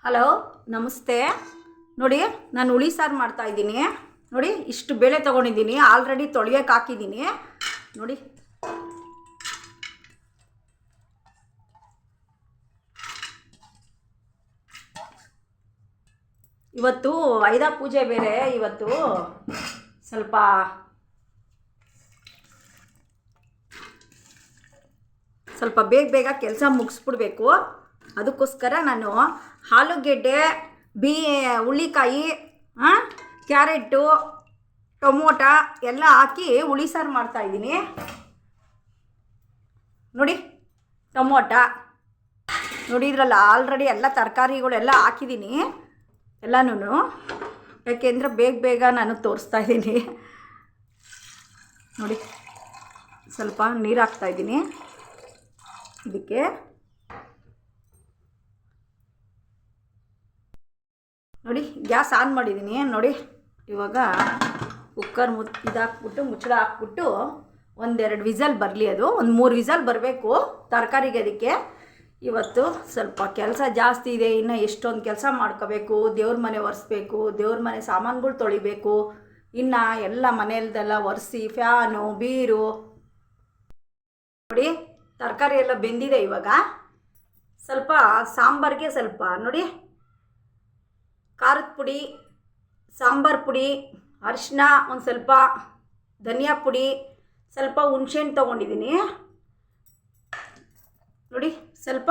Hello, ನಮಸ್ತೆ. ನೋಡಿ, ನಾನು ಹುಳಿ ಸಾರು ಮಾಡ್ತಾಯಿದ್ದೀನಿ. ನೋಡಿ, ಇಷ್ಟು ಬೇಳೆ ತೊಗೊಂಡಿದ್ದೀನಿ. ಆಲ್ರೆಡಿ ತೊಳೆಯೋಕೆ ಹಾಕಿದ್ದೀನಿ. ನೋಡಿ, ಇವತ್ತು ಐದ ಪೂಜೆ ಬೇರೆ. ಇವತ್ತು ಸ್ವಲ್ಪ ಬೇಗ ಬೇಗ ಕೆಲಸ ಮುಗಿಸ್ಬಿಡ್ಬೇಕು. ಅದಕ್ಕೋಸ್ಕರ ನಾನು ಆಲೂಗೆಡ್ಡೆ, ಹುಳ್ಳಿಕಾಯಿ, ಕ್ಯಾರೆಟು, ಟೊಮೊಟ ಎಲ್ಲ ಹಾಕಿ ಹುಳಿ ಸಾರು ಮಾಡ್ತಾಯಿದ್ದೀನಿ. ನೋಡಿ, ಟೊಮೊಟ ನೋಡಿ, ಇದರಲ್ಲಿ ಆಲ್ರೆಡಿ ಎಲ್ಲ ತರಕಾರಿಗಳೆಲ್ಲ ಹಾಕಿದ್ದೀನಿ ಎಲ್ಲನೂ. ಯಾಕೆಂದರೆ ಬೇಗ ಬೇಗ ನಾನು ತೋರಿಸ್ತಾ ಇದ್ದೀನಿ. ನೋಡಿ, ಸ್ವಲ್ಪ ನೀರು ಹಾಕ್ತಾಯಿದ್ದೀನಿ ಇದಕ್ಕೆ. ನೋಡಿ, ಗ್ಯಾಸ್ ಆನ್ ಮಾಡಿದ್ದೀನಿ. ನೋಡಿ, ಇವಾಗ ಕುಕ್ಕರ್ ಇದಾಕ್ಬಿಟ್ಟು ಮುಚ್ಚಳ ಹಾಕ್ಬಿಟ್ಟು ಒಂದೆರಡು ವಿಸಲ್ ಬರಲಿ. ಅದು ಒಂದು 3 ವಿಸಲ್ ಬರಬೇಕು ತರಕಾರಿಗೆ. ಅದಕ್ಕೆ ಇವತ್ತು ಸ್ವಲ್ಪ ಕೆಲಸ ಜಾಸ್ತಿ ಇದೆ. ಇನ್ನು ಎಷ್ಟೊಂದು ಕೆಲಸ ಮಾಡ್ಕೋಬೇಕು. ದೇವ್ರ ಮನೆ ಒರೆಸ್ಬೇಕು, ದೇವ್ರ ಮನೆ ಸಾಮಾನುಗಳು ತೊಳಿಬೇಕು. ಇನ್ನು ಎಲ್ಲ ಮನೆಯಲ್ದೆಲ್ಲ ಒರೆಸಿ, ಫ್ಯಾನು, ಬೀರು. ನೋಡಿ, ತರಕಾರಿ ಎಲ್ಲ ಬೆಂದಿದೆ. ಇವಾಗ ಸ್ವಲ್ಪ ಸಾಂಬಾರಿಗೆ ಸ್ವಲ್ಪ ನೋಡಿ, ಖಾರದ ಪುಡಿ, ಸಾಂಬಾರು ಪುಡಿ, ಅರಿಶಿನ, ಒಂದು ಸ್ವಲ್ಪ ಧನಿಯಾ ಪುಡಿ, ಸ್ವಲ್ಪ ಹುಣಸೆಹಣ್ಣು ತೊಗೊಂಡಿದ್ದೀನಿ. ನೋಡಿ, ಸ್ವಲ್ಪ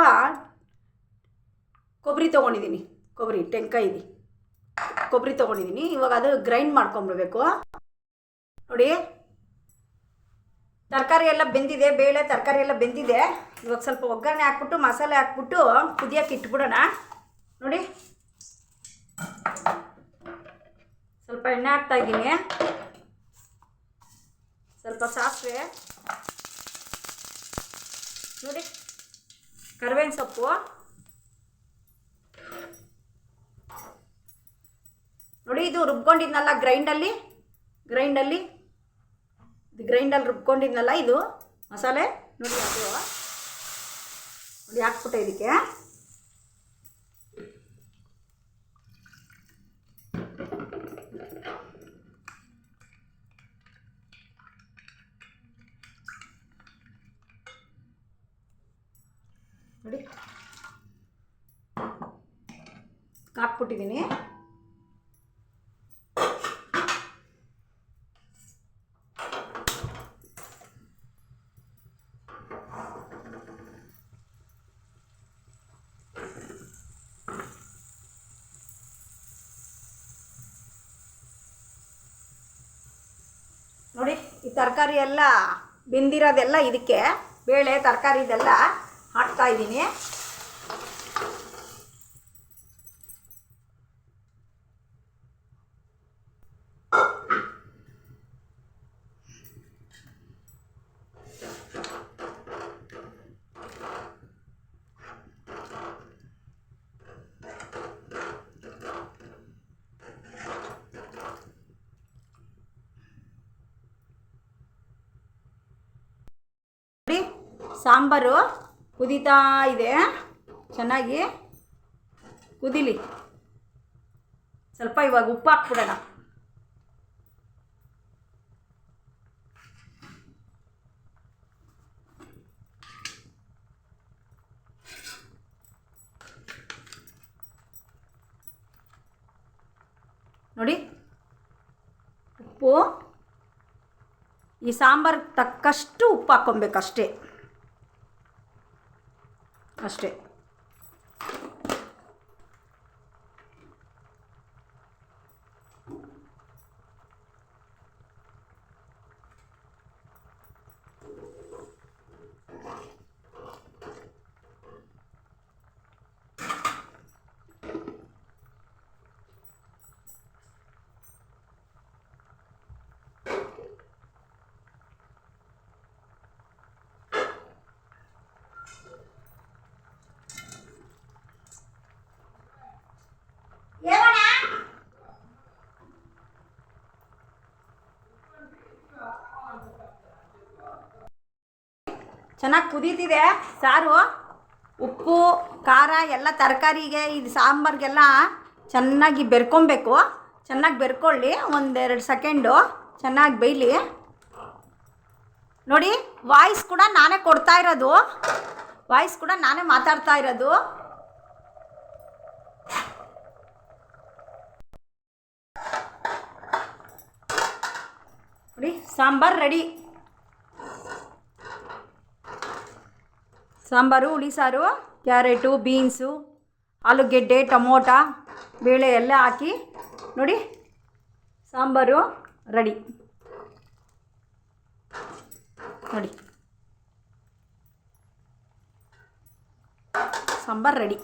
ಕೊಬ್ಬರಿ ತೊಗೊಂಡಿದ್ದೀನಿ. ಟೆಂಕಾಯಿ ಕೊಬ್ಬರಿ ತೊಗೊಂಡಿದ್ದೀನಿ. ಇವಾಗ ಅದು ಗ್ರೈಂಡ್ ಮಾಡ್ಕೊಂಬಿಡ್ಬೇಕು. ನೋಡಿ, ತರಕಾರಿ ಎಲ್ಲ ಬೆಂದಿದೆ. ಬೇಳೆ ತರಕಾರಿ ಎಲ್ಲ ಬೆಂದಿದೆ. ಇವಾಗ ಸ್ವಲ್ಪ ಒಗ್ಗರಣೆ ಹಾಕ್ಬಿಟ್ಟು ಮಸಾಲೆ ಹಾಕ್ಬಿಟ್ಟು ಕುದಿಯೋಕೆ ಇಟ್ಬಿಡೋಣ. ನೋಡಿ, ಸ್ವಲ್ಪ ಎಣ್ಣೆ ಹಾಕ್ತಾಯಿದ್ದೀನಿ, ಸ್ವಲ್ಪ ಸಾಸಿವೆ, ನೋಡಿ, ಕರಿಬೇವಿನ ಸೊಪ್ಪು. ನೋಡಿ, ಇದು ರುಬ್ಕೊಂಡಿದ್ನಲ್ಲ ಗ್ರೈಂಡಲ್ಲಿ ರುಬ್ಕೊಂಡಿದ್ನಲ್ಲ ಇದು ಮಸಾಲೆ. ನೋಡಿ, ಅದು ನೋಡಿ ಹಾಕ್ಬಿಟ್ಟೆ ಇದಕ್ಕೆ. ನೋಡಿ, ಹಾಕ್ಬಿಟ್ಟಿದ್ದೀನಿ. ನೋಡಿ, ಈ ತರಕಾರಿ ಎಲ್ಲ ಬೆಂದಿರೋದೆಲ್ಲ ಇದಕ್ಕೆ, ಬೇಳೆ ತರಕಾರಿ ಇದೆಲ್ಲ ಹಾಕ್ತಾಯಿದ್ದೀನಿ. ಸಾಂಬಾರು ಕುದೀತಾ ಇದೆ. ಚೆನ್ನಾಗಿ ಕುದೀಲಿ. ಸ್ವಲ್ಪ ಇವಾಗ ಉಪ್ಪು ಹಾಕ್ಬಿಡೋಣ. ನೋಡಿ, ಉಪ್ಪು ಈ ಸಾಂಬಾರಿಗೆ ತಕ್ಕಷ್ಟು ಉಪ್ಪು ಹಾಕ್ಕೊಬೇಕಷ್ಟೇ. ಅಷ್ಟೇ. ಚೆನ್ನಾಗಿ ಕುದೀತಿದೆ ಸಾರು. ಉಪ್ಪು ಖಾರ ಎಲ್ಲ ತರಕಾರಿಗೆ ಇದು ಸಾಂಬಾರಿಗೆಲ್ಲ ಚೆನ್ನಾಗಿ ಬೆರ್ಕೊಬೇಕು. ಚೆನ್ನಾಗಿ ಬೆರ್ಕೊಳ್ಳಿ. 1-2 ಸೆಕೆಂಡು ಚೆನ್ನಾಗಿ ಬೇಯಲಿ. ನೋಡಿ, ವಾಯ್ಸ್ ಕೂಡ ನಾನೇ ಕೊಡ್ತಾ ಇರೋದು, ವಾಯ್ಸ್ ಕೂಡ ನಾನೇ ಮಾತಾಡ್ತಾ ಇರೋದು. ನೋಡಿ, ಸಾಂಬಾರು ರೆಡಿ. ಸಾಂಬಾರು, ಹುಳಿ ಸಾರು, ಕ್ಯಾರೆಟು, ಬೀನ್ಸು, ಆಲೂಗೆಡ್ಡೆ, ಟೊಮೊಟೊ, ಬೇಳೆ ಎಲ್ಲ ಹಾಕಿ ನೋಡಿ ಸಾಂಬಾರು ರೆಡಿ. ನೋಡಿ, ಸಾಂಬಾರು ರೆಡಿ.